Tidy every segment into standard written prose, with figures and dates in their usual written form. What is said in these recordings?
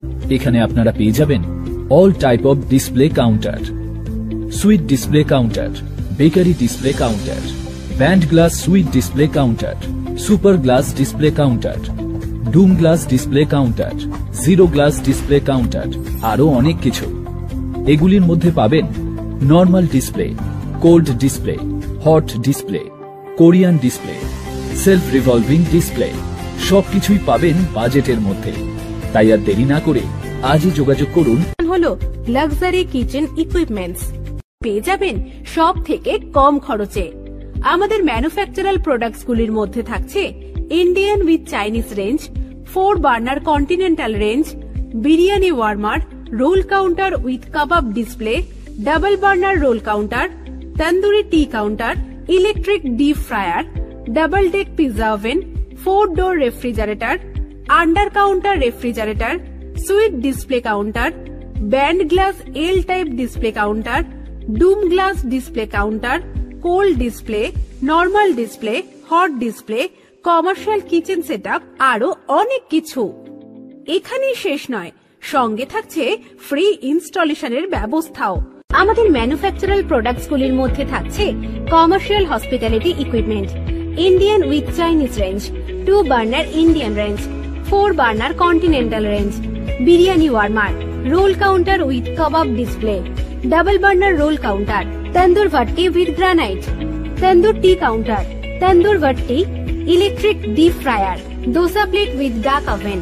এখানে আপনারা পেয়ে যাবেন all type of display counter, sweet display counter, bakery display counter, bent glass sweet display counter, super glass display counter, dome glass display counter, zero glass display counter, আরো অনেক কিছু। এগুলির মধ্যে পাবেন normal display, cold display, hot display, Korean display, self revolving display, সবকিছুই পাবেন বাজেটের মধ্যে। তাই আর দেরি না করে আজই যোগাযোগ করুন। হলো লাক্সারি কিচেন ইকুইপমেন্টস, পেয়ে যাবেন সব থেকে কম খরচে। আমাদের ম্যানুফ্যাকচারাল প্রোডাক্টস গুলির মধ্যে থাকছে Indian with Chinese range, 4 burner continental range, biryani warmer, roll counter with kebab display, double burner roll counter, tandoori tea counter, electric deep fryer, double deck pizza oven, 4 door refrigerator, under counter refrigerator, sweet display counter, bent glass L type display counter, dome glass display counter, cold display, normal display, hot display, commercial kitchen setup, আরো অনেক কিছু। এখানেই শেষ নয়, সঙ্গে থাকছে free ইনস্টলেশনের ব্যবস্থাও। আমাদের ম্যানুফ্যাকচারাল প্রোডাক্টস গুলির মধ্যে থাকছে commercial hospitality equipment, Indian with Chinese range, 2 burner Indian range, 4 burner continental range, biryani warmer, roll counter with kebab display, double burner roll counter, tandoor bhatti with granite, tandoor tea counter, tandoor bhatti, electric deep fryer, dosa plate with duck oven,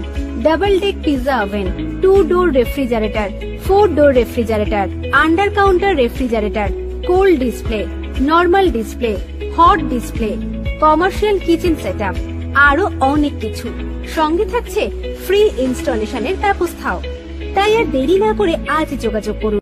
double deck pizza oven, 2 door refrigerator, 4 door refrigerator, under counter refrigerator, cold display, normal display, hot display, commercial kitchen setup, আরো অনেক কিছু। সঙ্গে থাকছে free ইনস্টলেশনের ব্যবস্থাও। তাই আর দেরি না করে আজ যোগাযোগ করুন।